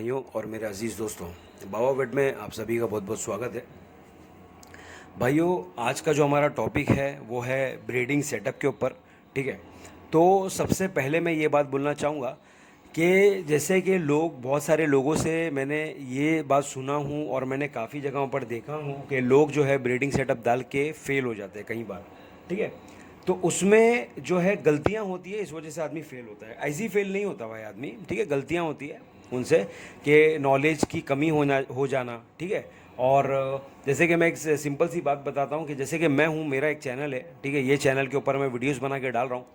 भाइयों और मेरे अजीज़ दोस्तों, बाबा वेड में आप सभी का बहुत बहुत स्वागत है। भाइयों, आज का जो हमारा टॉपिक है वो है ब्रीडिंग सेटअप के ऊपर। ठीक है, तो सबसे पहले मैं ये बात बोलना चाहूँगा कि जैसे कि बहुत सारे लोगों से मैंने ये बात सुना हूँ और मैंने काफ़ी जगहों पर देखा हूँ कि लोग जो है ब्रीडिंग सेटअप डाल के फेल हो जाते हैं कई बार। ठीक है, तो उसमें जो है गलतियाँ होती है, इस वजह से आदमी फेल होता है। ऐसे ही फेल नहीं होता भाई आदमी, ठीक है, गलतियाँ होती है उनसे कि नॉलेज की कमी हो जाना। ठीक है, और जैसे कि मैं एक सिंपल सी बात बताता हूँ कि जैसे कि मैं हूँ, मेरा एक चैनल है, ठीक है, ये चैनल के ऊपर मैं वीडियोस बना के डाल रहा हूँ।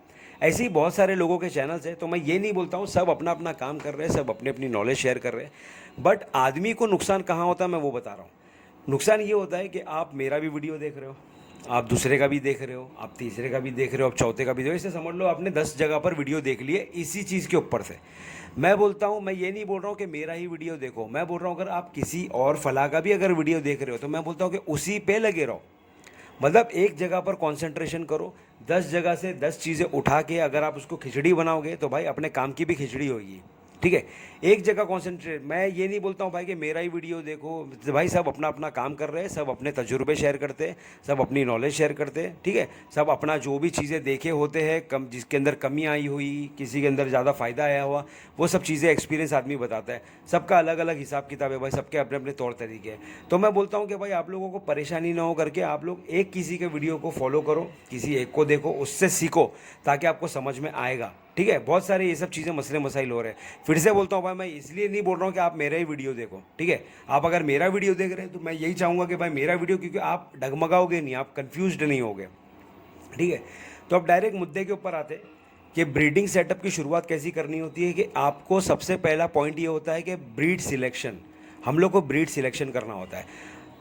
ऐसे ही बहुत सारे लोगों के चैनल्स हैं, तो मैं ये नहीं बोलता हूँ सब अपना अपना काम कर रहे हैं, सब अपनी अपनी नॉलेज शेयर कर रहे हैं, बट आदमी को नुकसान कहाँ होता है मैं वो बता रहा हूँ। नुकसान ये होता है कि आप मेरा भी वीडियो देख रहे हो, आप दूसरे का भी देख रहे हो, आप तीसरे का भी देख रहे हो, आप चौथे का भी देख रहे हो, इसे समझ लो आपने 10 जगह पर वीडियो देख लिए इसी चीज़ के ऊपर से। मैं बोलता हूँ, मैं ये नहीं बोल रहा हूँ कि मेरा ही वीडियो देखो, मैं बोल रहा हूँ अगर आप किसी और फला का भी अगर वीडियो देख रहे हो तो मैं बोलता हूँ कि उसी पे लगे रहो। मतलब एक जगह पर कंसंट्रेशन करो, 10 जगह से 10 चीज़ें उठा के अगर आप उसको खिचड़ी बनाओगे तो भाई अपने काम की भी खिचड़ी होगी। ठीक है, एक जगह कंसंट्रेट। मैं ये नहीं बोलता हूँ भाई कि मेरा ही वीडियो देखो, तो भाई सब अपना अपना काम कर रहे हैं, सब अपने तजुर्बे शेयर करते हैं, सब अपनी नॉलेज शेयर करते हैं। ठीक है, सब अपना जो भी चीज़ें देखे होते हैं, कम जिसके अंदर कमी आई हुई, किसी के अंदर ज़्यादा फ़ायदा आया हुआ, वो सब चीज़ें एक्सपीरियंस आदमी बताता है। सबका अलग अलग हिसाब किताब है भाई, सबके अपने अपने तौर तरीके हैं। तो मैं बोलता हूँ कि भाई आप लोगों को परेशानी ना हो करके आप लोग एक किसी के वीडियो को फॉलो करो, किसी एक को देखो, उससे सीखो, ताकि आपको समझ में आएगा। ठीक है, बहुत सारे ये सब चीज़ें मसले मसाइल हो रहे हैं। फिर से बोलता हूँ भाई, मैं इसलिए नहीं बोल रहा हूँ कि आप मेरा ही वीडियो देखो। ठीक है, आप अगर मेरा वीडियो देख रहे हैं तो मैं यही चाहूँगा कि भाई मेरा वीडियो, क्योंकि आप डगमगाओगे नहीं, आप कन्फ्यूज्ड नहीं होगे। ठीक है, तो अब डायरेक्ट मुद्दे के ऊपर आते हैं कि ब्रीडिंग सेटअप की शुरुआत कैसी करनी होती है। कि आपको सबसे पहला पॉइंट ये होता है कि ब्रीड सिलेक्शन, हम लोग को ब्रीड सिलेक्शन करना होता है।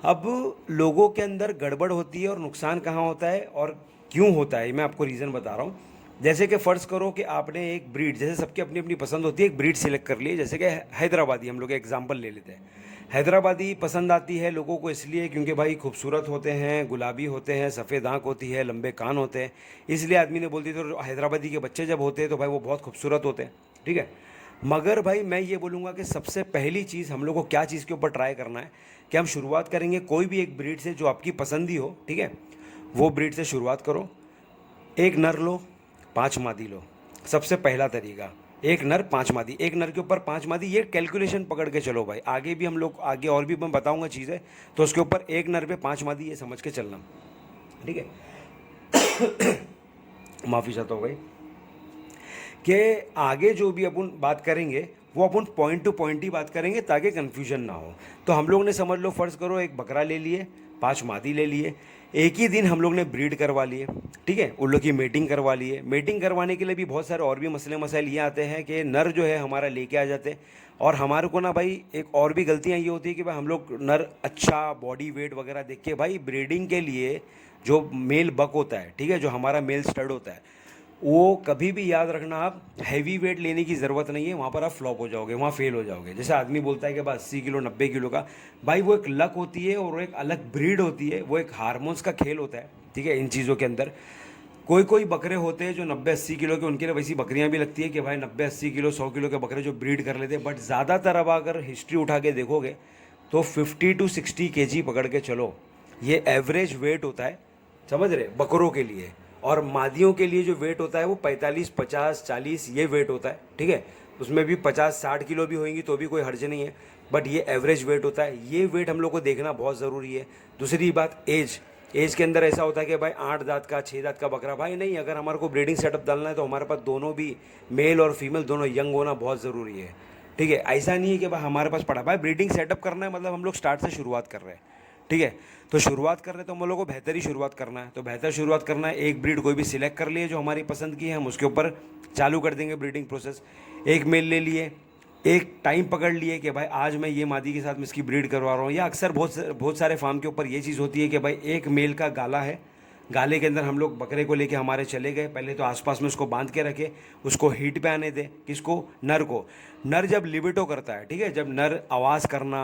अब लोगों के अंदर गड़बड़ होती है और नुकसान कहाँ होता है और क्यों होता है, मैं आपको रीज़न बता रहा हूँ। जैसे कि फ़र्ज़ करो कि आपने एक ब्रीड, जैसे सबकी अपनी अपनी पसंद होती है, एक ब्रीड सिलेक्ट कर ली, जैसे कि हैदराबादी, हम लोग एग्जांपल ले लेते हैं। हैदराबादी पसंद आती है लोगों को इसलिए क्योंकि भाई खूबसूरत होते हैं, गुलाबी होते हैं, सफ़ेद आँख होती है, लंबे कान होते हैं, इसलिए आदमी ने बोल दी। तो हैदराबादी के बच्चे जब होते हैं तो भाई वो बहुत खूबसूरत होते हैं। ठीक है, मगर भाई मैं ये बोलूँगा कि सबसे पहली चीज़ हम लोग को क्या चीज़ के ऊपर ट्राई करना है कि हम शुरुआत करेंगे कोई भी एक ब्रीड से जो आपकी पसंद ही हो। ठीक है, वो ब्रीड से शुरुआत करो। एक नर लो, 5 मादी लो। सबसे पहला तरीका, एक नर 5 मादी, एक नर के ऊपर 5 मादी, ये कैलकुलेशन पकड़ के चलो भाई। आगे भी हम लोग, आगे और भी मैं बताऊंगा चीज़ें, तो उसके ऊपर एक नर पे 5 मादी, ये समझ के चलना। ठीक है, माफ़ी चाहता हूँ भाई। कि आगे जो भी अपन बात करेंगे वो अपन पॉइंट टू पॉइंट ही बात करेंगे ताकि कन्फ्यूजन ना हो। तो हम लोग ने समझ लो, फ़र्ज़ करो एक बकरा ले लिए, 5 मादी ले लिए, एक ही दिन हम लोग ने ब्रीड करवा लिए। ठीक है, उन लोग की मीटिंग करवा लिए। मीटिंग करवाने के लिए भी बहुत सारे और भी मसले मसाइल ये आते हैं कि नर जो है हमारा लेके आ जाते हैं, और हमारे को ना भाई एक और भी गलतियाँ ये होती है कि भाई हम लोग नर अच्छा बॉडी वेट वगैरह देख के भाई ब्रीडिंग के लिए जो मेल बक होता है, ठीक है, जो हमारा मेल स्टड होता है, वो कभी भी याद रखना, आप हैवी वेट लेने की ज़रूरत नहीं है, वहाँ पर आप फ्लॉप हो जाओगे, वहाँ फेल हो जाओगे। जैसे आदमी बोलता है कि बस 80 किलो 90 किलो का, भाई वो एक लक होती है और एक अलग ब्रीड होती है, वो एक हार्मोन्स का खेल होता है। ठीक है, इन चीज़ों के अंदर कोई कोई बकरे होते हैं जो 90-80 किलो के, उनके लिए वैसी बकरियां भी लगती है कि भाई 90-80 किलो 100 किलो के बकरे जो ब्रीड कर लेते हैं। बट ज़्यादातर अब अगर हिस्ट्री उठा के देखोगे तो 50 to 60 kg पकड़ के चलो, ये एवरेज वेट होता है, समझ रहे, बकरों के लिए। और मादियों के लिए जो वेट होता है वो 45, 50, 40 ये वेट होता है। ठीक है, उसमें भी 50-60 किलो भी होंगी तो भी कोई हर्ज नहीं है, बट ये एवरेज वेट होता है। ये वेट हम लोग को देखना बहुत ज़रूरी है। दूसरी बात, एज के अंदर ऐसा होता है कि भाई 8 दांत का 6 दांत का बकरा, भाई नहीं, अगर हमारे को ब्रीडिंग सेटअप डालना है तो हमारे पास दोनों भी मेल और फीमेल दोनों यंग होना बहुत ज़रूरी है। ठीक है, ऐसा नहीं है कि भाई हमारे पास पड़ा, भाई ब्रीडिंग सेटअप करना है मतलब हम लोग स्टार्ट से शुरुआत कर रहे हैं। ठीक है, तो शुरुआत कर रहे हैं तो हम लोग को बेहतर ही शुरुआत करना है। तो बेहतर शुरुआत करना है, एक ब्रीड कोई भी सिलेक्ट कर लिए जो हमारी पसंद की है, हम उसके ऊपर चालू कर देंगे ब्रीडिंग प्रोसेस। एक मेल ले लिए, एक टाइम पकड़ लिए कि भाई आज मैं ये मादी के साथ मैं इसकी ब्रीड करवा रहा हूँ। या अक्सर बहुत सारे फार्म के ऊपर ये चीज़ होती है कि भाई एक मेल का गाला है, गाले के अंदर हम लोग बकरे को लेके हमारे चले गए, पहले तो आसपास में उसको बांध के रखे, उसको हीट पे आने दे, किसको, नर को। नर जब लिबिटो करता है, ठीक है, जब नर आवाज़ करना,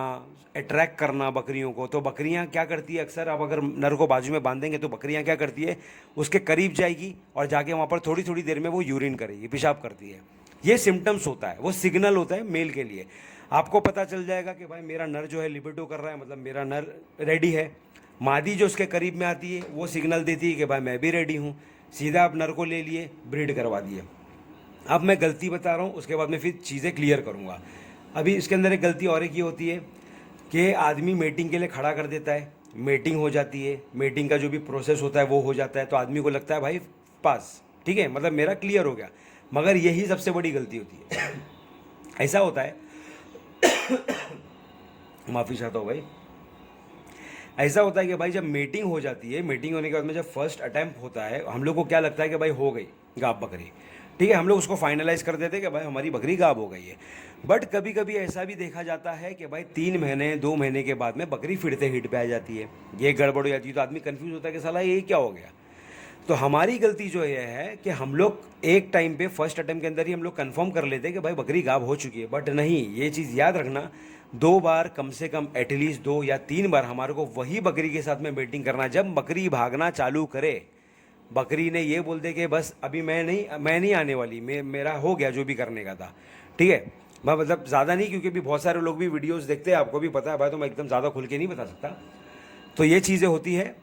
अट्रैक्ट करना बकरियों को, तो बकरियां क्या करती है, अक्सर आप अगर नर को बाजू में बांधेंगे तो बकरियां क्या करती है, उसके करीब जाएगी और जाके वहाँ पर थोड़ी थोड़ी देर में वो यूरिन करेगी, पेशाब करती है। ये सिम्टम्स होता है, वो सिग्नल होता है मेल के लिए। आपको पता चल जाएगा कि भाई मेरा नर जो है लिबिडो कर रहा है, मतलब मेरा नर रेडी है। मादी जो उसके करीब में आती है वो सिग्नल देती है कि भाई मैं भी रेडी हूँ। सीधा आप नर को ले लिए, ब्रीड करवा दिए। अब मैं गलती बता रहा हूँ, उसके बाद मैं फिर चीज़ें क्लियर करूँगा। अभी इसके अंदर एक गलती और एक ये होती है कि आदमी मेटिंग के लिए खड़ा कर देता है, मेटिंग हो जाती है, मेटिंग का जो भी प्रोसेस होता है वो हो जाता है, तो आदमी को लगता है भाई पास, ठीक है, मतलब मेरा क्लियर हो गया। मगर यही सबसे बड़ी गलती होती है। ऐसा होता है माफ़ी चाहता हूँ भाई। ऐसा होता है कि भाई जब मीटिंग हो जाती है, मीटिंग होने के बाद में जब फर्स्ट अटैम्प्ट होता है, हम लोग को क्या लगता है कि भाई हो गई गाब बकरी, ठीक है, हम लोग उसको फाइनलाइज कर देते हैं कि भाई हमारी बकरी गाब हो गई है। बट कभी कभी ऐसा भी देखा जाता है कि भाई 3 महीने 2 महीने के बाद में बकरी फिर से हिट पे आ जाती है, ये गड़बड़ हो जाती है, तो आदमी कंफ्यूज होता है कि साला ये क्या हो गया। तो हमारी गलती जो ये है कि हम लोग एक टाइम पे फर्स्ट अटेम्प्ट के अंदर ही हम लोग कंफर्म कर लेते हैं कि भाई बकरी गाब हो चुकी है। बट नहीं, ये चीज़ याद रखना, 2 बार कम से कम एटलीस्ट 2 या 3 बार हमारे को वही बकरी के साथ में मीटिंग करना। जब बकरी भागना चालू करे, बकरी ने ये बोल दे कि बस अभी मैं नहीं आने वाली, मेरा हो गया जो भी करने का था, ठीक है, मैं मतलब ज़्यादा नहीं, क्योंकि भी बहुत सारे लोग भी वीडियोस देखते हैं, आपको भी पता है भाई, तो मैं एकदम ज़्यादा खुल के नहीं बता सकता। तो ये चीज़ें होती है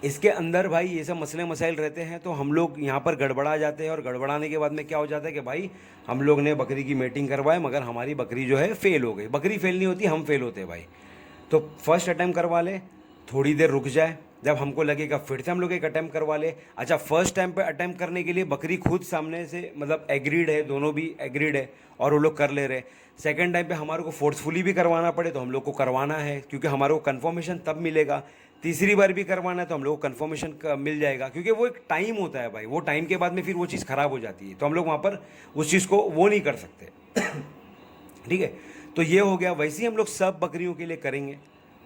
इसके अंदर भाई, ये सब मसले मसाइल रहते हैं, तो हम लोग यहाँ पर गड़बड़ा जाते हैं। और गड़बड़ाने के बाद में क्या हो जाता है कि भाई हम लोग ने बकरी की मीटिंग करवाए, मगर हमारी बकरी जो है फेल हो गई। बकरी फेल नहीं होती, हम फेल होते हैं भाई। तो फर्स्ट अटैम्प्ट करवा ले, थोड़ी देर रुक जाए, जब हमको लगेगा फिर से हम लोग एक अटैम्प्ट करवा ले। अच्छा, फर्स्ट टाइम पे अटैम्प्ट करने के लिए बकरी खुद सामने से मतलब एग्रीड है, दोनों भी एग्रीड है और वो लोग कर ले रहे। सेकंड टाइम पे हमारे को फोर्सफुली भी करवाना पड़े तो हम लोग को करवाना है, क्योंकि हमारे को कन्फर्मेशन तब मिलेगा। तीसरी बार भी करवाना है तो हम लोग को कन्फर्मेशन मिल जाएगा, क्योंकि वो एक टाइम होता है भाई, वो टाइम के बाद में फिर वो चीज़ ख़राब हो जाती है, तो हम लोग वहाँ पर उस चीज़ को वो नहीं कर सकते। ठीक है, तो ये हो गया। वैसे ही हम लोग सब बकरियों के लिए करेंगे,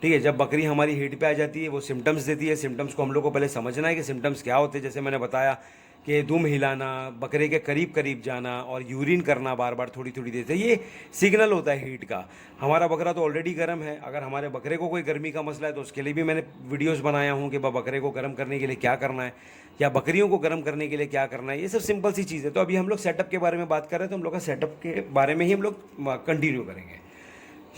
ठीक है। जब बकरी हमारी हीट पे आ जाती है, वो सिम्टम्स देती है, सिम्टम्स को हम लोग को पहले समझना है कि सिम्टम्स क्या होते हैं। जैसे मैंने बताया कि दुम हिलाना, बकरे के करीब करीब जाना और यूरिन करना बार बार थोड़ी थोड़ी देर से, ये सिग्नल होता है हीट का। हमारा बकरा तो ऑलरेडी गर्म है, अगर हमारे बकरे को कोई गर्मी का मसला है तो उसके लिए भी मैंने वीडियोस बनाया हूँ कि बकरे को गर्म करने के लिए क्या करना है, या बकरियों को गर्म करने के लिए क्या करना है। ये सब सिंपल सी चीज़ है। तो अभी हम लोग सेटअप के बारे में बात कर रहे हैं, तो हम लोग का सेटअप के बारे में ही हम लोग कंटिन्यू करेंगे।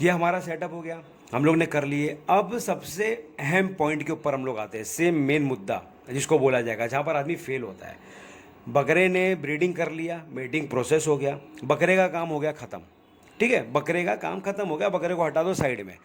ये हमारा सेटअप हो गया, हम लोग ने कर लिए। अब सबसे अहम पॉइंट के ऊपर हम लोग आते हैं, सेम मेन मुद्दा जिसको बोला जाएगा, जहाँ पर आदमी फेल होता है। बकरे ने ब्रीडिंग कर लिया, मीटिंग प्रोसेस हो गया, बकरे का काम हो गया ख़त्म, ठीक है, बकरे का काम ख़त्म हो गया, बकरे को हटा दो साइड में।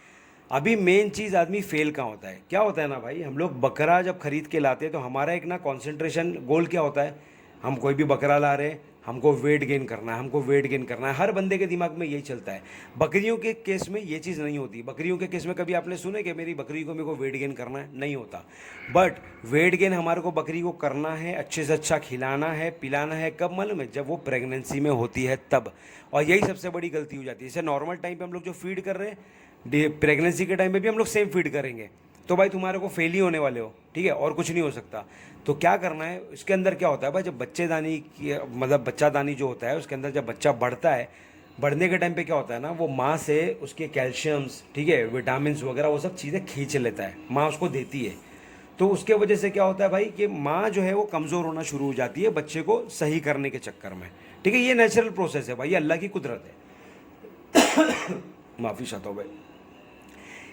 अभी मेन चीज़ आदमी फेल कहाँ होता है, क्या होता है ना भाई, हम लोग बकरा जब खरीद के लाते हैं तो हमारा एक ना कॉन्सेंट्रेशन गोल क्या होता है, हम कोई भी बकरा ला रहे हैं, हमको वेट गेन करना है, हमको वेट गेन करना है। हर बंदे के दिमाग में यही चलता है। बकरियों के केस में ये चीज़ नहीं होती। बकरियों के केस में कभी आपने सुने कि मेरी बकरी को मेरे को वेट गेन करना है, नहीं होता। बट वेट गेन हमारे को बकरी को करना है, अच्छे से अच्छा खिलाना है, पिलाना है। कब मालूम है? जब वो प्रेगनेंसी में होती है तब। और यही सबसे बड़ी गलती हो जाती है। जैसे नॉर्मल टाइम पर हम लोग जो फीड कर रहे हैं, प्रेगनेंसी के टाइम पर भी हम लोग सेम फीड करेंगे, तो भाई तुम्हारे को फेल ही होने वाले हो, ठीक है, और कुछ नहीं हो सकता। तो क्या करना है, इसके अंदर क्या होता है भाई, जब बच्चेदानी की मतलब बच्चादानी जो होता है उसके अंदर जब बच्चा बढ़ता है, बढ़ने के टाइम पे क्या होता है ना, वो माँ से उसके कैल्शियम्स, ठीक है, विटामिन्स वगैरह वो सब चीज़ें खींच लेता है, माँ उसको देती है। तो उसके वजह से क्या होता है भाई कि माँ जो है वो कमज़ोर होना शुरू हो जाती है बच्चे को सही करने के चक्कर में, ठीक है। ये नेचुरल प्रोसेस है भाई, ये अल्लाह की कुदरत है। माफ़ी चाहता हूँ भाई।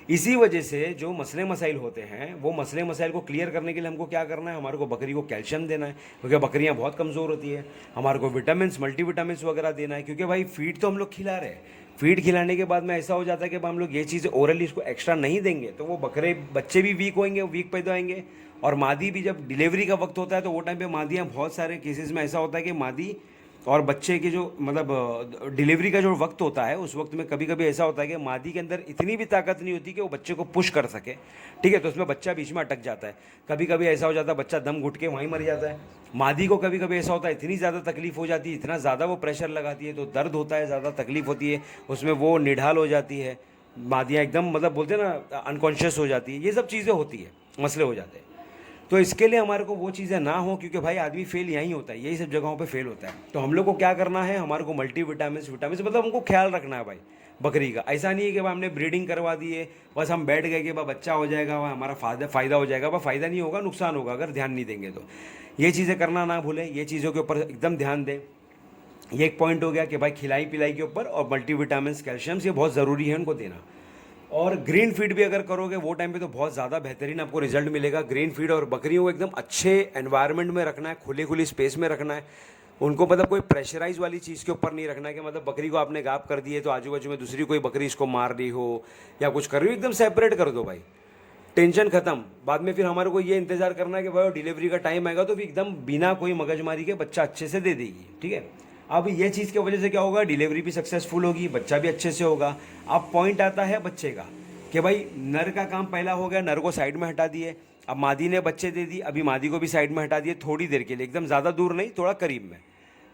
इसी वजह से जो मसले मसाइल होते हैं, वो मसले मसाइल को क्लियर करने के लिए हमको क्या करना है, हमारे को बकरी को कैल्शियम देना है, क्योंकि बकरियां बहुत कमज़ोर होती है। हमारे को विटामिन्स, मल्टीविटामिन्स वगैरह देना है, क्योंकि भाई फीड तो हम लोग खिला रहे हैं। फीड खिलाने के बाद में ऐसा हो जाता है कि हम लोग ये चीज़ें ओरली इसको एक्स्ट्रा नहीं देंगे तो वो बच्चे भी वीक होंगे, वीक पैदा होंगे। और मादी भी जब डिलीवरी का वक्त होता है तो वो टाइम पर मादियाँ, बहुत सारे केसेस में ऐसा होता है कि मादी और बच्चे के जो मतलब डिलीवरी का जो वक्त होता है, उस वक्त में कभी कभी ऐसा होता है कि मादी के अंदर इतनी भी ताकत नहीं होती कि वो बच्चे को पुश कर सके, ठीक है, तो उसमें बच्चा बीच में अटक जाता है। कभी कभी ऐसा हो जाता है बच्चा दम घुट के वहीं मर जाता है। मादी को कभी कभी ऐसा होता है, इतनी ज़्यादा तकलीफ हो जाती है, इतना ज़्यादा वो प्रेशर लगाती है, तो दर्द होता है, ज़्यादा तकलीफ होती है, उसमें वो निढाल हो जाती है, मादियाँ एकदम मतलब बोलते हैं ना अनकॉन्शियस हो जाती है। ये सब चीज़ें होती है, मसले हो जाते हैं। तो इसके लिए हमारे को वो चीज़ें ना हो, क्योंकि भाई आदमी फेल यहीं होता है, यही सब जगहों पे फेल होता है। तो हम लोग को क्या करना है, हमारे को मल्टीविटामिन्स, विटामिन्स मतलब हमको ख्याल रखना है भाई बकरी का। ऐसा नहीं है कि भाई हमने ब्रीडिंग करवा दी है, बस हम बैठ गए कि भाई बच्चा हो जाएगा, वह हमारा फ़ायदा हो जाएगा। वह फ़ायदा नहीं होगा, नुकसान होगा अगर ध्यान नहीं देंगे तो। ये चीज़ें करना ना भूलें, ये चीज़ों के ऊपर एकदम ध्यान दें। ये एक पॉइंट हो गया कि भाई खिलाई पिलाई के ऊपर, और मल्टीविटामिन कैल्शियम्स ये बहुत ज़रूरी है उनको देना। और ग्रीन फीड भी अगर करोगे वो टाइम पे तो बहुत ज़्यादा बेहतरीन आपको रिजल्ट मिलेगा। ग्रीन फीड, और बकरियों को एकदम अच्छे एनवायरनमेंट में रखना है, खुली खुली स्पेस में रखना है उनको, मतलब कोई प्रेशराइज वाली चीज़ के ऊपर नहीं रखना है कि मतलब बकरी को आपने गाप कर दी है तो आजू बाजू में दूसरी कोई बकरी इसको मार रही हो या कुछ कर रही हो, एकदम सेपरेट कर दो भाई, टेंशन खत्म। बाद में फिर हमारे को ये इंतजार करना है कि भाई डिलीवरी का टाइम आएगा तो भी एकदम बिना कोई मगजमारी के बच्चा अच्छे से दे देगी, ठीक है। अब ये चीज़ की वजह से क्या होगा, डिलीवरी भी सक्सेसफुल होगी, बच्चा भी अच्छे से होगा। अब पॉइंट आता है बच्चे का कि भाई नर का काम पहला हो गया, नर को साइड में हटा दिए, अब मादी ने बच्चे दे दी, अभी मादी को भी साइड में हटा दिए थोड़ी देर के लिए, एकदम ज़्यादा दूर नहीं, थोड़ा करीब में।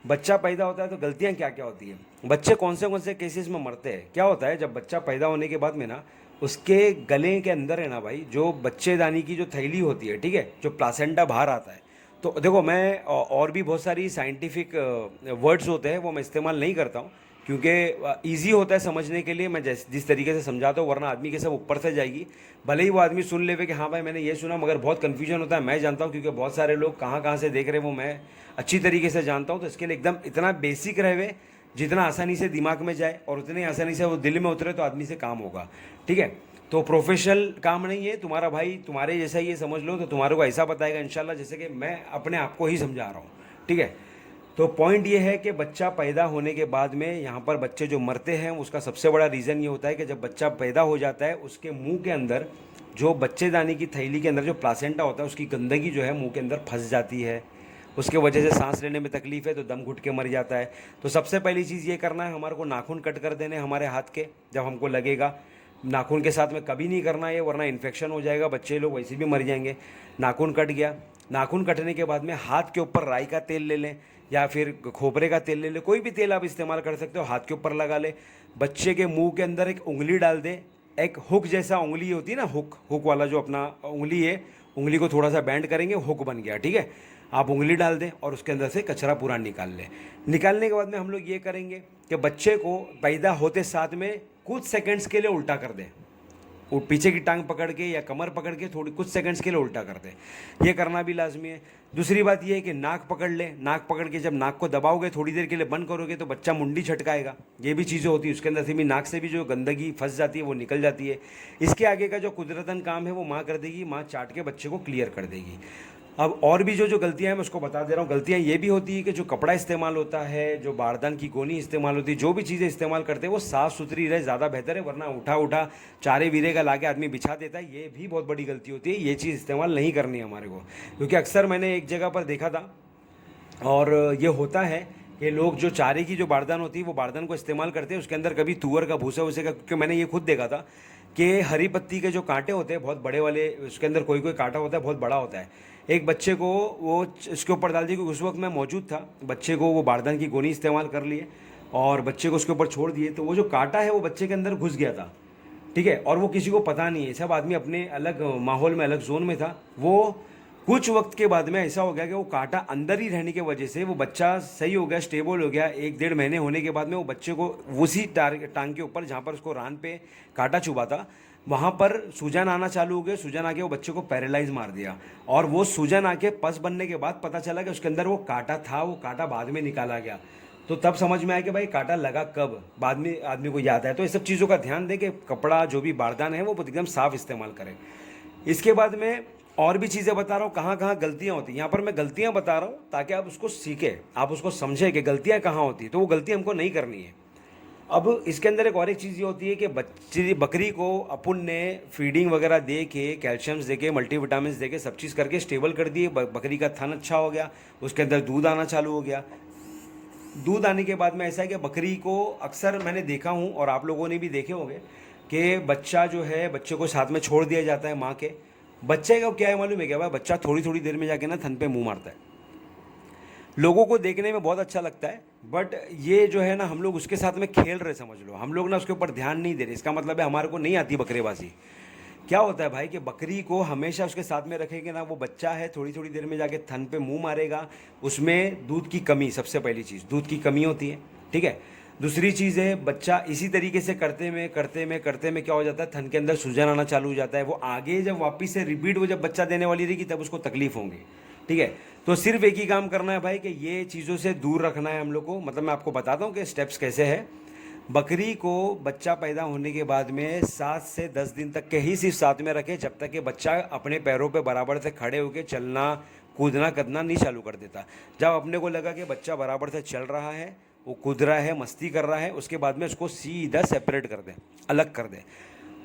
बच्चा पैदा होता है तो गलतियाँ क्या क्या होती हैं, बच्चे कौन से केसेस में मरते हैं, क्या होता है जब बच्चा पैदा होने के बाद में ना उसके गले के अंदर है ना भाई, जो बच्चेदानी की जो थैली होती है, ठीक है, जो प्लासेंटा बाहर आता है। तो देखो मैं और भी बहुत सारी साइंटिफिक वर्ड्स होते हैं वो मैं इस्तेमाल नहीं करता हूँ, क्योंकि ईजी होता है समझने के लिए मैं जिस तरीके से समझाता हूँ, वरना आदमी के सब ऊपर से जाएगी। भले ही वो आदमी सुन लेवे कि हाँ भाई मैंने ये सुना, मगर बहुत कन्फ्यूजन होता है, मैं जानता हूँ, क्योंकि बहुत सारे लोग कहाँ कहाँ से देख रहे हैं वो मैं अच्छी तरीके से जानता हूँ। तो इसके लिए एकदम इतना बेसिक रहे, जितना आसानी से दिमाग में जाए और उतनी आसानी से वो दिल में उतरे तो आदमी से काम होगा, ठीक है। तो प्रोफेशनल काम नहीं है, तुम्हारा भाई तुम्हारे जैसा ही ये समझ लो, तो तुम्हारे को ऐसा बताएगा इंशाल्लाह जैसे कि मैं अपने आप को ही समझा रहा हूँ, ठीक है। तो पॉइंट ये है कि बच्चा पैदा होने के बाद में यहाँ पर बच्चे जो मरते हैं उसका सबसे बड़ा रीज़न ये होता है कि जब बच्चा पैदा हो जाता है उसके मुंह के अंदर जो बच्चेदानी की थैली के अंदर जो प्लासेंटा होता है उसकी गंदगी जो है मुंह के अंदर फंस जाती है, उसके वजह से सांस लेने में तकलीफ है तो दम घुट के मर जाता है। तो सबसे पहली चीज़ ये करना है, हमारे को नाखून कट कर देने हमारे हाथ के, जब हमको लगेगा। नाखून के साथ में कभी नहीं करना है वरना इन्फेक्शन हो जाएगा, बच्चे लोग वैसे भी मर जाएंगे। नाखून कट गया, नाखून कटने के बाद में हाथ के ऊपर राई का तेल ले लें या फिर खोपरे का तेल ले लें, कोई भी तेल आप इस्तेमाल कर सकते हो, हाथ के ऊपर लगा ले। बच्चे के मुंह के अंदर एक उंगली डाल दे, एक हुक जैसा उंगली होती है ना, हुक वाला जो अपना उंगली है, उंगली को थोड़ा सा बैंड करेंगे, हुक बन गया, ठीक है। आप उंगली डाल दें और उसके अंदर से कचरा पूरा निकाल लें। निकालने के बाद में हम लोग ये करेंगे कि बच्चे को पैदा होते साथ में कुछ सेकंड्स के लिए उल्टा कर दें, वो पीछे की टांग पकड़ के या कमर पकड़ के थोड़ी कुछ सेकंड्स के लिए उल्टा कर दें, ये करना भी लाजमी है। दूसरी बात ये है कि नाक पकड़ ले, नाक पकड़ के जब नाक को दबाओगे थोड़ी देर के लिए बंद करोगे तो बच्चा मुंडी छटकाएगा, ये भी चीज़ें होती है, उसके अंदर से भी नाक से भी जो गंदगी फंस जाती है वो निकल जाती है। इसके आगे का जो कुदरतन काम है वो माँ कर देगी, माँ चाट के बच्चे को क्लियर कर देगी। अब और भी जो गलतियां हैं मैं उसको बता दे रहा हूँ। गलतियां ये भी होती है कि जो कपड़ा इस्तेमाल होता है, जो बारदान की गोनी इस्तेमाल होती है, जो भी चीज़ें इस्तेमाल करते हैं वो साफ़ सुथरी रहे, ज़्यादा बेहतर है, वरना उठा चारे वीरे का लाके आदमी बिछा देता है, ये भी बहुत बड़ी गलती होती है। ये चीज़ इस्तेमाल नहीं करनी है हमारे को, क्योंकि अक्सर मैंने एक जगह पर देखा था और ये होता है कि लोग जो चारे की जो बारदान होती है वो बारदान को इस्तेमाल करते हैं, उसके अंदर कभी तुअर का भूसा वूसे का, क्योंकि मैंने ये खुद देखा था कि हरी पत्ती के जो कांटे होते हैं बहुत बड़े वाले, उसके अंदर कोई कोई कांटा होता है बहुत बड़ा होता है। एक बच्चे को वो इसके ऊपर डाल दी, क्योंकि उस वक्त मैं मौजूद था, बच्चे को वो बारदान की गोनी इस्तेमाल कर लिए और बच्चे को उसके ऊपर छोड़ दिए, तो वो जो कांटा है वो बच्चे के अंदर घुस गया था, ठीक है। और वो किसी को पता नहीं है, सब आदमी अपने अलग माहौल में अलग जोन में था। वो कुछ वक्त के बाद में ऐसा हो गया कि वो कांटा अंदर ही रहने की वजह से वो बच्चा सही हो गया, स्टेबल हो गया। 1-1.5 महीने होने के बाद में वो बच्चे को उसी टांग के ऊपर जहाँ पर उसको रान पे कांटा चुभा था वहाँ पर सूजन आना चालू हो गया, सूजन आके वो बच्चे को पैरालाइज मार दिया। और वो सूजन आके पस बनने के बाद पता चला कि उसके अंदर वो कांटा था, वो कांटा बाद में निकाला गया। तो तब समझ में आया कि भाई कांटा लगा कब, बाद में आदमी को याद है। तो ये सब चीज़ों का ध्यान दें कि कपड़ा जो भी बारदान है वो एकदम साफ़ इस्तेमाल करें। इसके बाद में और भी चीज़ें बता रहा हूँ कहाँ कहाँ गलतियाँ होती हैं। यहाँ पर मैं गलतियाँ बता रहा हूँ ताकि आप उसको सीखें, आप उसको समझें कि गलतियाँ कहाँ होती हैं, तो वो गलती हमको नहीं करनी है। अब इसके अंदर एक और एक चीज़ ये होती है कि बकरी को अपन ने फीडिंग वगैरह दे के, कैल्शियम्स दे के, मल्टीविटामिन दे के, सब चीज़ करके स्टेबल कर दिए, बकरी का थन अच्छा हो गया, उसके अंदर दूध आना चालू हो गया। दूध आने के बाद में ऐसा है कि बकरी को अक्सर मैंने देखा हूँ और आप लोगों ने भी देखे होंगे कि बच्चा जो है, बच्चे को साथ में छोड़ दिया जाता है माँ के। बच्चे का क्या है मालूम है क्या भाई, बच्चा थोड़ी थोड़ी देर में जाके ना थन पे मुंह मारता है। लोगों को देखने में बहुत अच्छा लगता है, बट ये जो है ना हम लोग उसके साथ में खेल रहे समझ लो, हम लोग ना उसके ऊपर ध्यान नहीं दे रहे। इसका मतलब है हमारे को नहीं आती बकरेबाजी। क्या होता है भाई कि बकरी को हमेशा उसके साथ में रखेंगे ना, वो बच्चा है थोड़ी थोड़ी देर में जाके थन पे मुंह मारेगा, उसमें दूध की कमी, सबसे पहली चीज़ दूध की कमी होती है, ठीक है। दूसरी चीज़ है बच्चा इसी तरीके से करते में क्या हो जाता है, थन के अंदर सूजन आना चालू हो जाता है। वो आगे जब वापस से रिपीट वो जब बच्चा देने वाली रहेगी तब उसको तकलीफ होंगी, ठीक है। तो सिर्फ एक ही काम करना है भाई कि ये चीज़ों से दूर रखना है हम लोग को। मतलब मैं आपको बताता हूँ कि स्टेप्स कैसे है। बकरी को बच्चा पैदा होने के बाद में 7 से 10 दिन तक के ही सिर्फ साथ में रखें, जब तक कि बच्चा अपने पैरों पे बराबर से खड़े होकर चलना कूदना कदना नहीं चालू कर देता। जब अपने को लगा कि बच्चा बराबर से चल रहा है, वो कूद रहा है, मस्ती कर रहा है, उसके बाद में उसको सीधा सेपरेट कर दें, अलग कर दें।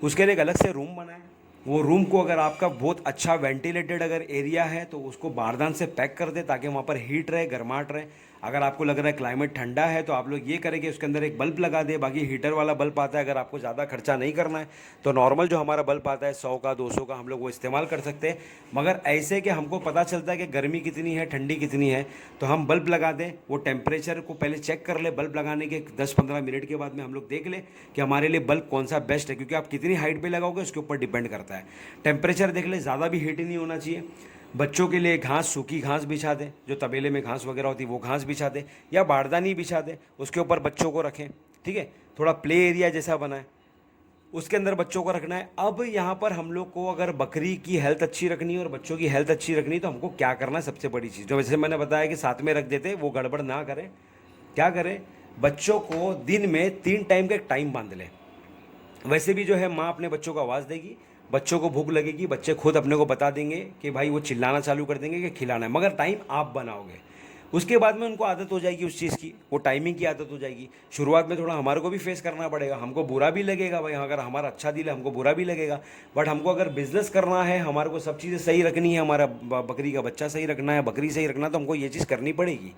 उसके लिए एक अलग से रूम बनाएं। वो रूम को अगर आपका बहुत अच्छा वेंटिलेटेड अगर एरिया है तो उसको बारदान से पैक कर दे ताकि वहाँ पर हीट रहे, गर्माहट रहे। अगर आपको लग रहा है क्लाइमेट ठंडा है तो आप लोग ये करें कि उसके अंदर एक बल्ब लगा दे। बाकी हीटर वाला बल्ब आता है, अगर आपको ज़्यादा खर्चा नहीं करना है तो नॉर्मल जो हमारा बल्ब आता है 100 का 200 का, हम लोग वो इस्तेमाल कर सकते हैं। मगर ऐसे कि हमको पता चलता है कि गर्मी कितनी है, ठंडी कितनी है, तो हम बल्ब लगा दें। वो टेम्परेचर को पहले चेक कर ले, बल्ब लगाने के 10-15 मिनट के बाद में हम लोग देख ले कि हमारे लिए बल्ब कौन सा बेस्ट है, क्योंकि आप कितनी हाइट पे लगाओगे उसके ऊपर डिपेंड करता है। टेम्परेचर देख ले, ज़्यादा भी हीट नहीं होना चाहिए। बच्चों के लिए घास, सूखी घास बिछा दें, जो तबेले में घास वगैरह होती है वो घास बिछा दें, या बारदानी बिछा दें, उसके ऊपर बच्चों को रखें। ठीक है, थोड़ा प्ले एरिया जैसा बनाए, उसके अंदर बच्चों को रखना है। अब यहाँ पर हम लोग को अगर बकरी की हेल्थ अच्छी रखनी है और बच्चों की हेल्थ अच्छी रखनी है तो हमको क्या करना है, सबसे बड़ी चीज़ जो वैसे मैंने बताया कि साथ में रख देते, वो गड़बड़ ना करें। क्या करें, बच्चों को दिन में 3 टाइम का एक टाइम बांध लें। वैसे भी जो है माँ अपने बच्चों को आवाज़ देगी, बच्चों को भूख लगेगी, बच्चे खुद अपने को बता देंगे कि भाई वो चिल्लाना चालू कर देंगे कि खिलाना है, मगर टाइम आप बनाओगे। उसके बाद में उनको आदत हो जाएगी उस चीज़ की, वो टाइमिंग की आदत हो जाएगी। शुरुआत में थोड़ा हमारे को भी फेस करना पड़ेगा, हमको बुरा भी लगेगा भाई, अगर हमारा अच्छा दिल है हमको बुरा भी लगेगा। बट हमको अगर बिज़नेस करना है, हमारे को सब चीज़ें सही रखनी है, हमारा बकरी का बच्चा सही रखना है, बकरी सही रखना है, तो हमको ये चीज़ करनी पड़ेगी।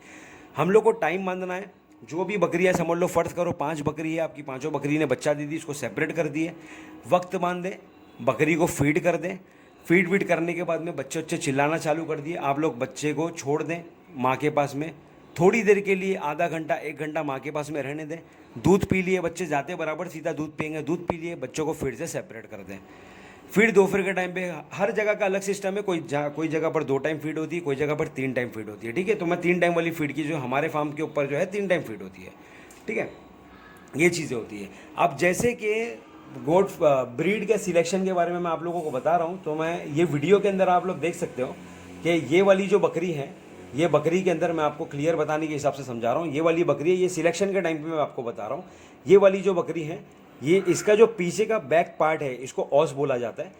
हम लोग को टाइम बांधना है। जो भी बकरियाँ समझ लो, फ़र्ज़ करो 5 बकरी है आपकी, 5 बकरी ने बच्चा दे दी, उसको सेपरेट कर दिए, वक्त बांध दें, बकरी को फीड कर दें। फीड वीड करने के बाद में बच्चे चिल्लाना चालू कर दिए, आप लोग बच्चे को छोड़ दें माँ के पास में, थोड़ी देर के लिए आधा घंटा 1 घंटा माँ के पास में रहने दें। दूध पी लिए बच्चे, जाते बराबर सीधा दूध पियेंगे, दूध पी लिए, बच्चों को फीड से सेपरेट कर दें। फीड दोपहर के टाइम पे हर जगह का अलग सिस्टम है, कोई जगह पर 2 टाइम फीड होती है, कोई जगह पर 3 टाइम फीड होती है। ठीक है, तो मैं 3 टाइम वाली फीड की जो हमारे फार्म के ऊपर जो है 3 टाइम फीड होती है। ठीक है, ये चीज़ें होती है। अब जैसे कि गोट ब्रीड के सिलेक्शन के बारे में मैं आप लोगों को बता रहा हूँ, तो मैं ये वीडियो के अंदर आप लोग देख सकते हो कि ये वाली जो बकरी है, ये बकरी के अंदर मैं आपको क्लियर बताने के हिसाब से समझा रहा हूँ। ये वाली बकरी है, ये सिलेक्शन के टाइम पे मैं आपको बता रहा हूँ। ये वाली जो बकरी है, ये इसका जो पीछे का बैक पार्ट है इसको ऑस बोला जाता है।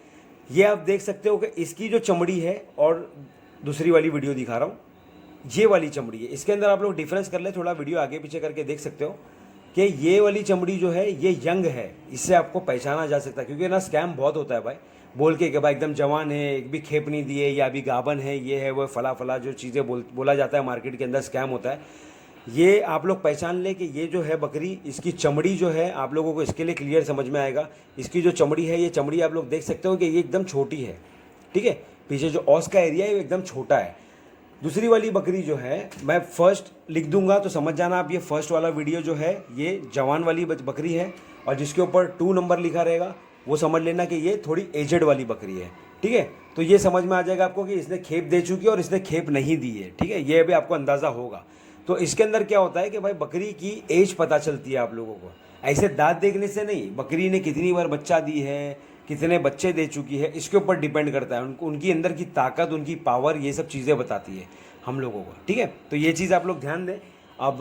ये आप देख सकते हो कि इसकी जो चमड़ी है, और दूसरी वाली वीडियो दिखा रहा हूँ, ये वाली चमड़ी है, इसके अंदर आप लोग डिफरेंस कर ले, थोड़ा वीडियो आगे पीछे करके देख सकते हो कि ये वाली चमड़ी जो है ये यंग है, इससे आपको पहचाना जा सकता है। क्योंकि ना स्कैम बहुत होता है भाई, बोल के कि भाई एकदम जवान है, एक भी खेप नहीं दिए, या अभी गाबन है, ये है वो फला फला जो चीज़ें बोला जाता है मार्केट के अंदर, स्कैम होता है। ये आप लोग पहचान ले कि ये जो है बकरी, इसकी चमड़ी जो है आप लोगों को इसके लिए क्लियर समझ में आएगा। इसकी जो चमड़ी है, ये चमड़ी आप लोग देख सकते हो कि ये एकदम छोटी है। ठीक है, पीछे जो औस का एरिया है वो एकदम छोटा है। दूसरी वाली बकरी जो है, मैं फर्स्ट लिख दूंगा तो समझ जाना आप, ये फर्स्ट वाला वीडियो जो है ये जवान वाली बकरी है, और जिसके ऊपर 2 नंबर लिखा रहेगा वो समझ लेना कि ये थोड़ी एजेड वाली बकरी है। ठीक है, तो ये समझ में आ जाएगा आपको कि इसने खेप दे चुकी है और इसने खेप नहीं दी है। ठीक है, ये भी आपको अंदाज़ा होगा। तो इसके अंदर क्या होता है कि भाई बकरी की एज पता चलती है आप लोगों को, ऐसे दांत देखने से नहीं, बकरी ने कितनी बार बच्चा दी है, कितने बच्चे दे चुकी है, इसके ऊपर डिपेंड करता है। उनकी अंदर की ताकत, उनकी पावर, ये सब चीज़ें बताती है हम लोगों को। ठीक है, तो ये चीज़ आप लोग ध्यान दें। अब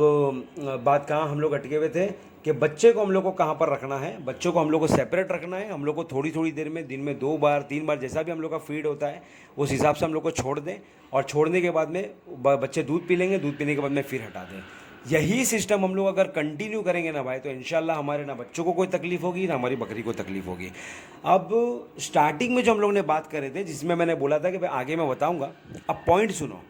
बात कहाँ हम लोग अटके हुए थे कि बच्चे को हम लोग को कहाँ पर रखना है। बच्चों को हम लोग को सेपरेट रखना है। हम लोग को थोड़ी थोड़ी देर में, दिन में 2 बार 3 बार जैसा भी हम लोग का फीड होता है उस हिसाब से हम लोग को छोड़ दें, और छोड़ने के बाद में बच्चे दूध पी लेंगे, दूध पीने के बाद में फिर हटा दें। यही सिस्टम हम लोग अगर कंटिन्यू करेंगे ना भाई, तो इंशाल्लाह हमारे ना बच्चों को कोई तकलीफ होगी, ना हमारी बकरी को तकलीफ होगी। अब स्टार्टिंग में जो हम लोग ने बात करे थे, जिसमें मैंने बोला था कि भाई आगे मैं बताऊँगा, अब पॉइंट सुनो।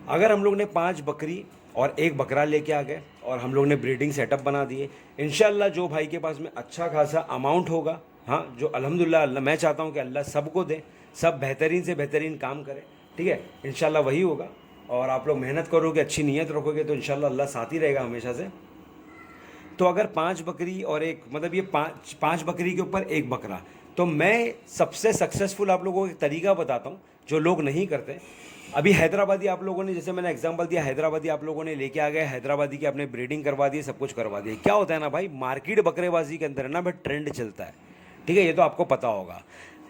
अगर हम लोग ने 5 बकरी और 1 बकरा लेके आ गए और हम लोग ने ब्रीडिंग सेटअप बना दिए, इंशाल्लाह जो भाई के पास में अच्छा खासा अमाउंट होगा, हाँ, जो अल्हम्दुलिल्लाह अल्लाह, मैं चाहता हूँ कि अल्लाह सबको दे, सब बेहतरीन से बेहतरीन काम करे। ठीक है, इंशाल्लाह वही होगा। और आप लोग मेहनत करोगे, अच्छी नीयत रखोगे, तो इंशाल्लाह अल्लाह साथ ही रहेगा हमेशा से। तो अगर 5 बकरी और 1, मतलब ये 5 बकरी के ऊपर 1 बकरा, तो मैं सबसे सक्सेसफुल आप लोगों को एक तरीका बताता हूँ जो लोग नहीं करते। अभी हैदराबादी आप लोगों ने, जैसे मैंने एग्जांपल दिया, हैदराबादी आप लोगों ने लेके आ गए, हैदराबादी की आपने ब्रीडिंग करवा दी, सब कुछ करवा दिया। क्या होता है ना भाई, मार्केट बकरेबाजी के अंदर ना भाई ट्रेंड चलता है। ठीक है, ये तो आपको पता होगा।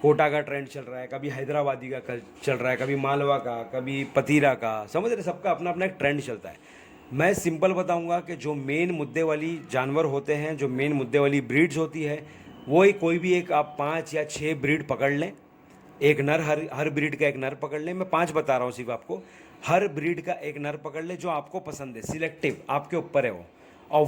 कोटा का ट्रेंड चल रहा है, कभी हैदराबादी का चल रहा है, कभी मालवा का, कभी पतीरा का, समझ रहे, सबका अपना अपना एक ट्रेंड चलता है। मैं सिंपल बताऊंगा कि जो मेन मुद्दे वाली जानवर होते हैं, जो मेन मुद्दे वाली ब्रीड्स होती है, वो ही कोई भी एक आप 5 या 6 ब्रीड पकड़ लें, एक नर, हर ब्रीड का एक नर पकड़ लें। मैं 5 बता रहा हूँ सिर्फ आपको, हर ब्रीड का एक नर पकड़ ले जो आपको पसंद है, सिलेक्टिव आपके ऊपर है वो, और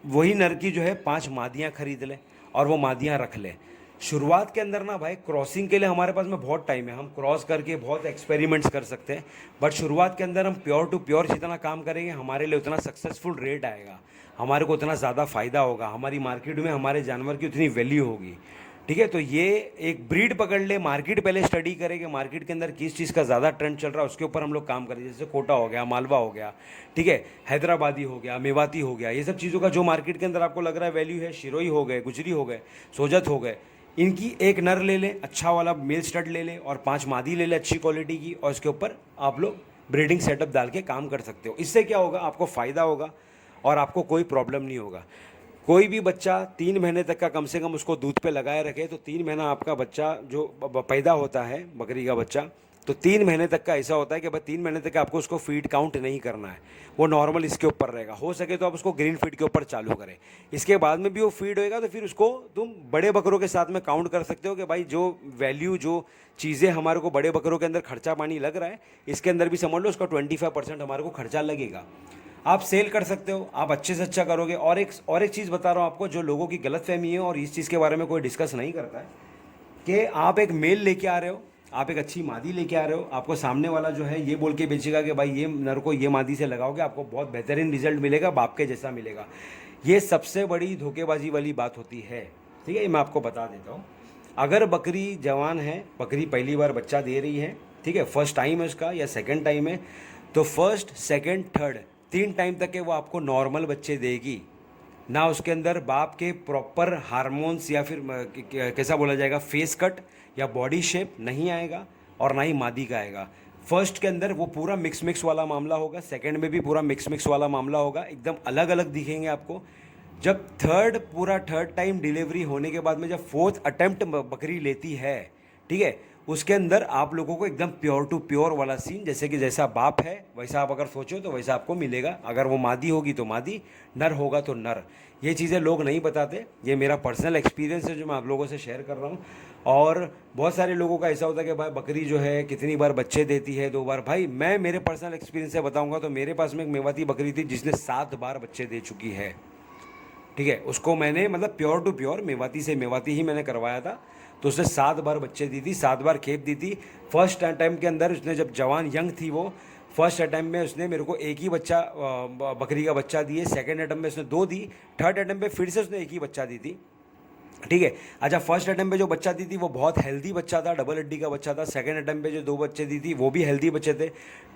वही नर की जो है 5 मादियाँ खरीद लें और वो मादियाँ रख लें। शुरुआत के अंदर ना भाई, क्रॉसिंग के लिए हमारे पास में बहुत टाइम है, हम क्रॉस करके बहुत एक्सपेरिमेंट्स कर सकते हैं, बट शुरुआत के अंदर हम प्योर टू प्योर जितना काम करेंगे हमारे लिए उतना सक्सेसफुल रेट आएगा, हमारे को उतना ज़्यादा फ़ायदा होगा, हमारी मार्केट में हमारे जानवर की उतनी वैल्यू होगी। ठीक है, तो ये एक ब्रीड पकड़ ले, मार्केट पहले स्टडी करें कि मार्केट के अंदर किस चीज़ का ज़्यादा ट्रेंड चल रहा है, उसके ऊपर हम लोग काम करें। जैसे कोटा हो गया, मालवा हो गया, ठीक है, हैदराबादी हो गया, मेवाती हो गया, ये सब चीज़ों का जो मार्केट के अंदर आपको लग रहा है वैल्यू है, शिरोई हो गए, गुजरी हो गए, सोजत हो गए, इनकी एक नर ले लें, अच्छा वाला मेल स्टड ले लें, और 5 मादी ले लें अच्छी क्वालिटी की, और इसके ऊपर आप लोग ब्रीडिंग सेटअप डाल के काम कर सकते हो। इससे क्या होगा, आपको फ़ायदा होगा और आपको कोई प्रॉब्लम नहीं होगा। कोई भी बच्चा 3 महीने तक का कम से कम उसको दूध पे लगाए रखे, तो 3 महीना आपका बच्चा जो पैदा होता है, बकरी का बच्चा, तो 3 महीने तक का ऐसा होता है कि भाई 3 महीने तक आपको उसको फीड काउंट नहीं करना है, वो नॉर्मल इसके ऊपर रहेगा। हो सके तो आप उसको ग्रीन फीड के ऊपर चालू करें, इसके बाद में भी वो फीड होएगा तो फिर उसको तुम बड़े बकरों के साथ में काउंट कर सकते हो कि भाई जो वैल्यू, जो चीज़ें हमारे को बड़े बकरों के अंदर खर्चा पानी लग रहा है, इसके अंदर भी समझ लो उसका 25% हमारे को खर्चा लगेगा। आप सेल कर सकते हो, आप अच्छे से अच्छा करोगे। और एक चीज़ बता रहा हूँ आपको, जो लोगों की गलतफहमी है और इस चीज़ के बारे में कोई डिस्कस नहीं करता है, कि आप एक मेल लेके आ रहे हो, आप एक अच्छी मादी लेके आ रहे हो, आपको सामने वाला जो है ये बोल के बेचेगा कि भाई ये नर को ये मादी से लगाओगे आपको बहुत बेहतरीन रिजल्ट मिलेगा, बाप के जैसा मिलेगा। ये सबसे बड़ी धोखेबाजी वाली बात होती है। ठीक है, ये मैं आपको बता देता हूँ। अगर बकरी जवान है, बकरी पहली बार बच्चा दे रही है, ठीक है, फर्स्ट टाइम है उसका या सेकेंड टाइम है, तो फर्स्ट, सेकेंड, थर्ड 3 टाइम तक के वो आपको नॉर्मल बच्चे देगी ना। उसके अंदर बाप के प्रॉपर हार्मोन्स या फिर कैसा बोला जाएगा, फेस कट या बॉडी शेप नहीं आएगा, और ना ही मादी का आएगा। फर्स्ट के अंदर वो पूरा मिक्स वाला मामला होगा, सेकंड में भी पूरा मिक्स वाला मामला होगा, एकदम अलग अलग दिखेंगे आपको। जब थर्ड टाइम डिलीवरी होने के बाद में जब 4th अटेम्प्ट बकरी लेती है, ठीक है, उसके अंदर आप लोगों को एकदम प्योर टू प्योर वाला सीन, जैसे कि जैसा बाप है वैसा आप अगर सोचो तो वैसा आपको मिलेगा। अगर वो मादी होगी तो मादी, नर होगा तो नर। ये चीज़ें लोग नहीं बताते, ये मेरा पर्सनल एक्सपीरियंस है जो मैं आप लोगों से शेयर कर रहा हूँ। और बहुत सारे लोगों का ऐसा होता है कि भाई बकरी जो है कितनी बार बच्चे देती है, 2 बार। भाई मैं मेरे पर्सनल एक्सपीरियंस से बताऊँगा तो मेरे पास में एक मेवाती बकरी थी जिसने 7 बार बच्चे दे चुकी है। ठीक है, उसको मैंने मतलब प्योर टू प्योर मेवाती से मेवाती ही मैंने करवाया था, तो उसने 7 बार बच्चे दी थी, 7 बार खेप दी थी। फर्स्ट अटैम्प्ट के अंदर उसने, जब जवान यंग थी वो, फर्स्ट अटैम्प्ट में उसने मेरे को एक ही बच्चा बकरी का बच्चा दिए, सेकंड अटैम्प्ट में उसने 2 दी, थर्ड अटैम्प्ट में फिर से उसने एक ही बच्चा दी थी। ठीक है, अच्छा, फर्स्ट अटैम्प्ट पे जो बच्चा दी थी वो बहुत हेल्दी बच्चा था, डबल हड्डी का बच्चा था। सेकंड अटैम्प्ट पे जो 2 बच्चे दी थी वो भी हेल्दी बच्चे थे।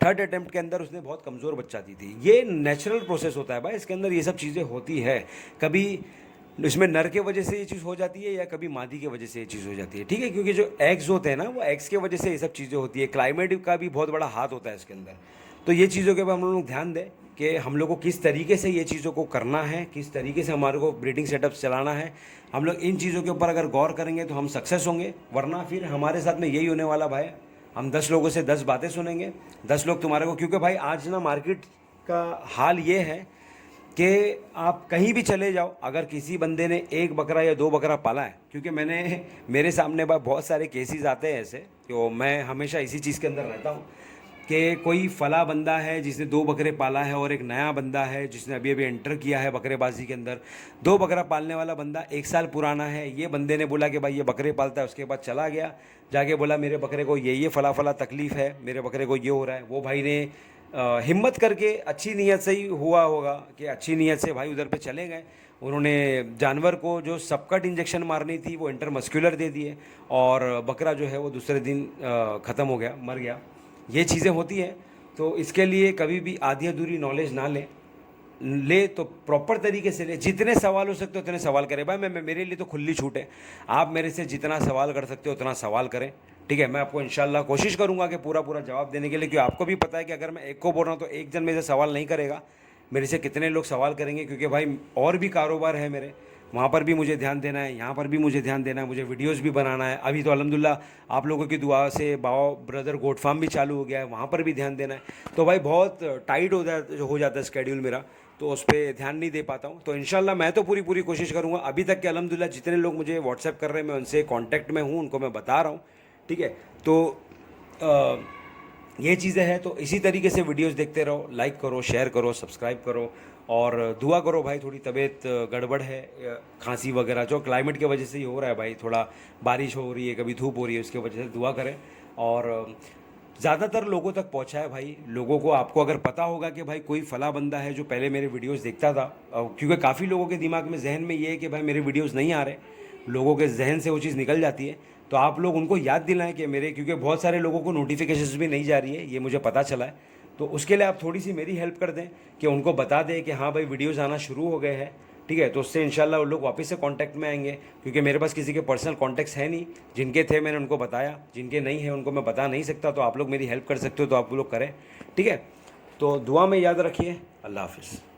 थर्ड अटैम्प्ट के अंदर उसने बहुत कमज़ोर बच्चा दी थी। ये नेचुरल प्रोसेस होता है भाई, इसके अंदर ये सब चीज़ें होती है। कभी इसमें नर के वजह से ये चीज़ हो जाती है या कभी मादी की वजह से ये चीज़ हो जाती है। ठीक है, क्योंकि जो एग्स होते हैं ना, वो एग्स के वजह से ये सब चीज़ें होती है। क्लाइमेट का भी बहुत बड़ा हाथ होता है इसके अंदर। तो ये चीज़ों के ऊपर हम लोग ध्यान दें कि हम लोग को किस तरीके से ये चीज़ों को करना है, किस तरीके से हमारे को ब्रीडिंग सेटअप चलाना है। हम लोग इन चीज़ों के ऊपर अगर गौर करेंगे तो हम सक्सेस होंगे, वरना फिर हमारे साथ में यही होने वाला भाई, हम 10 लोगों से 10 बातें सुनेंगे, 10 लोग तुम्हारे को, क्योंकि भाई आज ना मार्केट का हाल ये है कि आप कहीं भी चले जाओ, अगर किसी बंदे ने 1 बकरा या 2 बकरा पाला है, क्योंकि मेरे सामने बहुत सारे केसेस आते हैं ऐसे, तो मैं हमेशा इसी चीज़ के अंदर रहता हूँ कि कोई फला बंदा है जिसने 2 बकरे पाला है, और एक नया बंदा है जिसने अभी एंटर किया है बकरेबाजी के अंदर। 2 बकरा पालने वाला बंदा 1 साल पुराना है, ये बंदे ने बोला कि भाई ये बकरे पालता है, उसके बाद चला गया, जाके बोला मेरे बकरे को ये फला तकलीफ़ है, मेरे बकरे को ये हो रहा है। वो भाई ने हिम्मत करके, अच्छी नीयत से ही हुआ होगा कि अच्छी नीयत से भाई उधर पे चले गए, उन्होंने जानवर को जो सबकट इंजेक्शन मारनी थी वो इंटरमस्कुलर दे दिए, और बकरा जो है वो दूसरे दिन ख़त्म हो गया, मर गया। ये चीज़ें होती हैं, तो इसके लिए कभी भी आधी अधूरी नॉलेज ना ले तो प्रॉपर तरीके से ले। जितने सवाल हो सकते हो उतने सवाल करें भाई, मैं मेरे लिए तो खुली छूट है, आप मेरे से जितना सवाल कर सकते हो उतना सवाल करें। ठीक है, मैं आपको इंशाल्लाह कोशिश करूंगा कि पूरा जवाब देने के लिए, क्योंकि आपको भी पता है कि अगर मैं एक को बोल रहा हूँ तो एक जन मेरे से सवाल नहीं करेगा, मेरे से कितने लोग सवाल करेंगे, क्योंकि भाई और भी कारोबार है मेरे, वहाँ पर भी मुझे ध्यान देना है, यहाँ पर भी मुझे ध्यान देना है, मुझे वीडियोस भी बनाना है। अभी तो अल्हम्दुलिल्लाह आप लोगों की दुआ से बाबा ब्रदर गोट फार्म भी चालू हो गया है, वहाँ पर भी ध्यान देना है। तो भाई बहुत टाइट हो जाता है स्केड्यूल मेरा, तो उस पर ध्यान नहीं दे पाता हूँ। तो इंशाल्लाह मैं तो पूरी कोशिश करूँगा। अभी तक के अल्हम्दुलिल्लाह जितने लोग मुझे व्हाट्सएप कर रहे हैं मैं उनसे कॉन्टैक्ट में हूँ, उनको मैं बता रहा हूँ, ठीक है। तो ये चीज़ें हैं। तो इसी तरीके से वीडियोस देखते रहो, लाइक करो, शेयर करो, सब्सक्राइब करो और दुआ करो भाई। थोड़ी तबीयत गड़बड़ है, खांसी वगैरह जो क्लाइमेट की वजह से ही हो रहा है भाई, थोड़ा बारिश हो रही है, कभी धूप हो रही है, उसकी वजह से दुआ करें और ज़्यादातर लोगों तक पहुँचाए भाई। लोगों को, आपको अगर पता होगा कि भाई कोई फला बंदा है जो पहले मेरे वीडियोस देखता था, क्योंकि काफ़ी लोगों के दिमाग में, जहन में ये है कि भाई मेरे वीडियोस नहीं आ रहे, लोगों के जहन से वो चीज़ निकल जाती है। तो आप लोग उनको याद दिलाएं कि मेरे, क्योंकि बहुत सारे लोगों को नोटिफिकेशंस भी नहीं जा रही है, ये मुझे पता चला है। तो उसके लिए आप थोड़ी सी मेरी हेल्प कर दें कि उनको बता दें कि हाँ भाई वीडियोज़ आना शुरू हो गए हैं, ठीक है। तो उससे इंशाल्लाह वो लोग वापस से कांटेक्ट में आएंगे, क्योंकि मेरे पास किसी के पर्सनल कॉन्टैक्ट्स है नहीं। जिनके थे मैंने उनको बताया, जिनके नहीं है उनको मैं बता नहीं सकता। तो आप लोग मेरी हेल्प कर सकते हो तो आप लोग करें, ठीक है। तो दुआ में याद रखिए। अल्लाह हाफिज़।